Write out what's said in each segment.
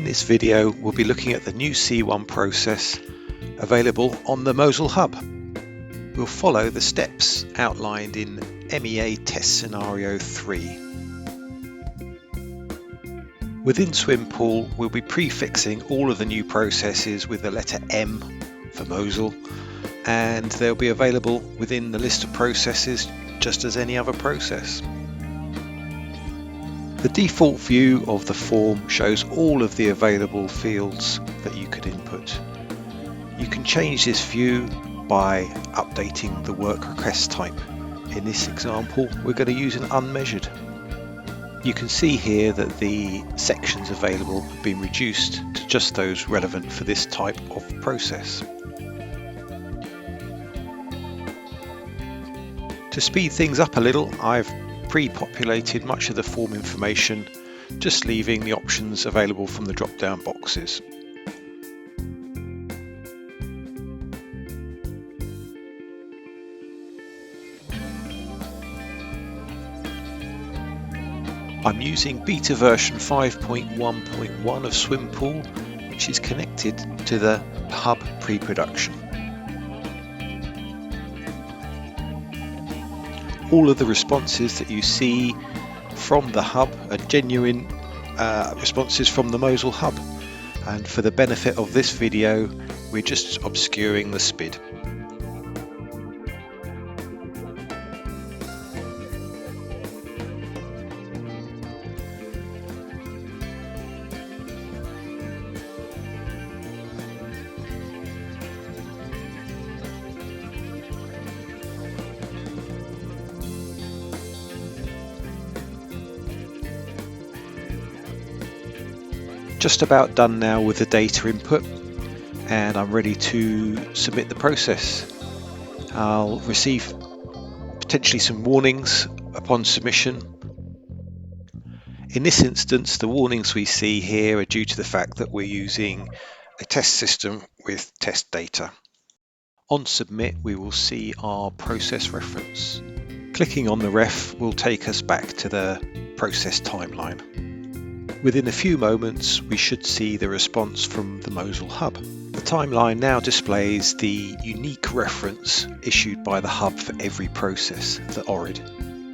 this video, we'll be looking at the new C1 process available on the MOSL Hub. We'll follow the steps outlined in MEA Test Scenario 3. Within Swim Pool, we'll be prefixing all of the new processes with the letter M for MOSL, and they'll be available within the list of processes just as any other process. The default view of the form shows all of the available fields that you could input. You can change this view by updating the work request type. In this example, we're going to use an unmeasured. You can see here that the sections available have been reduced to just those relevant for this type of process. To speed things up a little, I've pre-populated much of the form information, just leaving the options available from the drop-down boxes. I'm using beta version 5.1.1 of Swim Pool, which is connected to the Hub Pre-Production. All of the responses that you see from the Hub are genuine responses from the MOSL Hub, and for the benefit of this video, we're just obscuring the SPID. Just about done now with the data input, and I'm ready to submit the process. I'll receive potentially some warnings upon submission. In this instance, the warnings we see here are due to the fact that we're using a test system with test data. On submit, we will see our process reference. Clicking on the ref will take us back to the process timeline. Within a few moments, we should see the response from the MOSL Hub. The timeline now displays the unique reference issued by the Hub for every process, the ORID.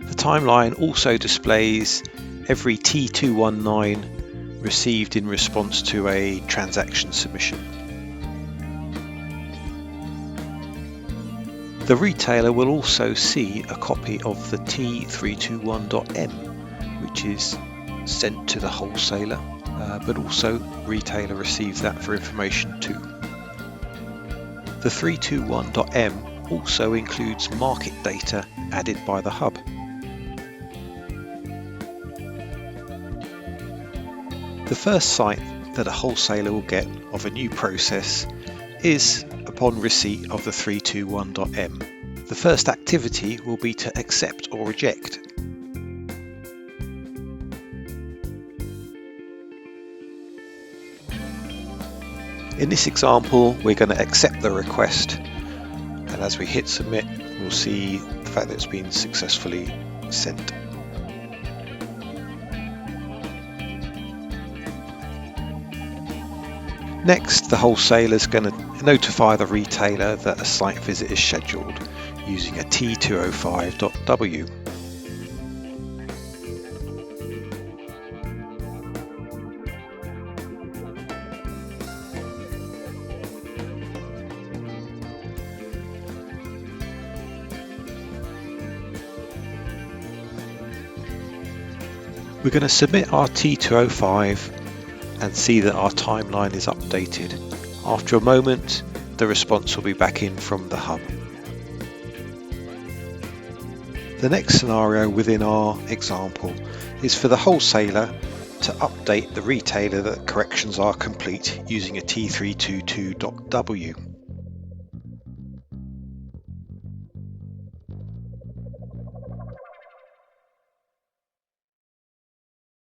The timeline also displays every T219 received in response to a transaction submission. The retailer will also see a copy of the T321.M, which is sent to the wholesaler, but also retailer receives that for information too. The 321.M also includes market data added by the Hub. The first sight that a wholesaler will get of a new process is upon receipt of the 321.M. The first activity will be to accept or reject. In this example, we're going to accept the request, and as we hit submit, we'll see the fact that it's been successfully sent. Next, the wholesaler is going to notify the retailer that a site visit is scheduled using a T205.W. We're going to submit our T205 and see that our timeline is updated. After a moment, the response will be back in from the Hub. The next scenario within our example is for the wholesaler to update the retailer that corrections are complete using a T322.W.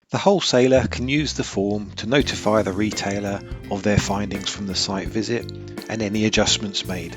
The wholesaler can use the form to notify the retailer of their findings from the site visit and any adjustments made.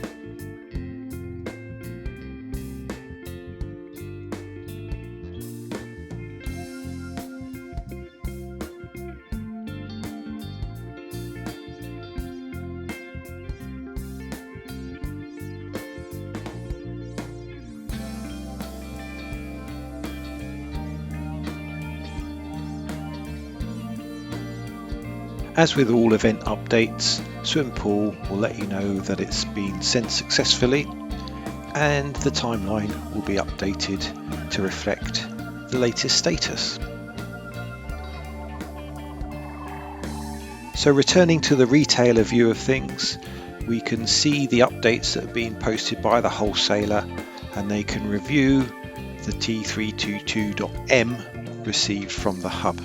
As with all event updates, Swim Pool will let you know that it's been sent successfully, and the timeline will be updated to reflect the latest status. So returning to the retailer view of things, we can see the updates that have been posted by the wholesaler, and they can review the T322.M received from the hub.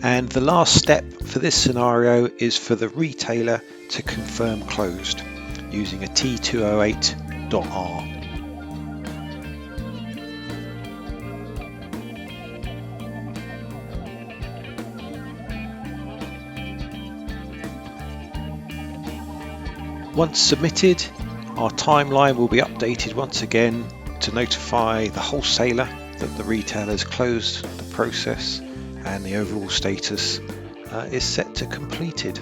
And the last step for this scenario is for the retailer to confirm closed using a T208.R. Once submitted, our timeline will be updated once again to notify the wholesaler that the retailer has closed the process and the overall status is set to completed.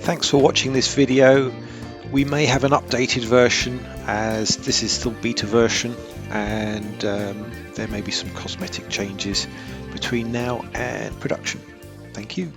Thanks for watching this video. We may have an updated version, as this is still beta version, and there may be some cosmetic changes between now and production. Thank you.